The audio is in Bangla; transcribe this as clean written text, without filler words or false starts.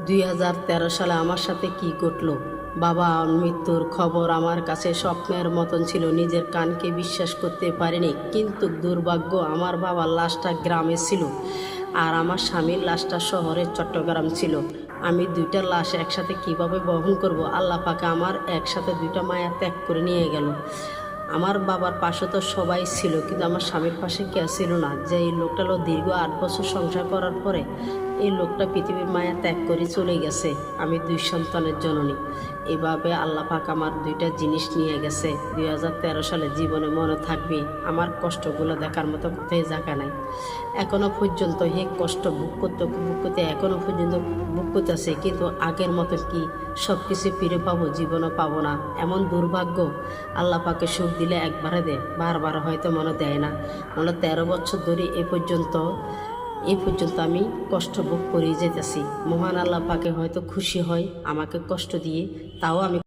2013 সালে আমার সাথে কি ঘটল। বাবা মৃত্যুর খবর আমার কাছে স্বপ্নের মতন ছিল, নিজের কানকে বিশ্বাস করতে পারিনি। কিন্তু দুর্ভাগ্য, আমার বাবার লাশটা গ্রামে ছিল আর আমার স্বামীর লাশটা শহরের চট্টগ্রাম ছিল। আমি দুইটা লাশ একসাথে কিভাবে বহন করব? আল্লাহ পাকে আমার একসাথে দুইটা মায়া ত্যাগ করে নিয়ে গেল। আমার বাবার পাশে তো সবাই ছিল, কিন্তু আমার স্বামীর পাশে কেউ ছিল না। যে এই লোকটা হলো দীর্ঘ 8 বছর সংসার করার পরে এই লোকটা পৃথিবীর মায়া ত্যাগ করে চলে গেছে। আমি 2 সন্তানের জননী। এভাবে আল্লাহ পাক আমার দুইটা জিনিস নিয়ে গেছে। 2013 সালে জীবনে মনে থাকবে। আমার কষ্টগুলো দেখার মতো কোথায় জায়গা নাই। এখনও পর্যন্ত হে কষ্ট বুক করতে এখনও পর্যন্ত বুক করতেছে। কিন্তু আগের মতো কি সব কিছু ফিরে পাবো? জীবনও পাবো না। এমন দুর্ভাগ্য। আল্লাহ পাকে সুখ দিলে একবারে দেয়, বারবার হয়তো মনে দেয় না। মনে 13 বছর ধরে এই পর্যন্ত আমি কষ্ট ভোগ করেই যেতেছি। মহান আল্লাহ পাকে হয়তো খুশি হয় আমাকে কষ্ট দিয়ে, তাও আমি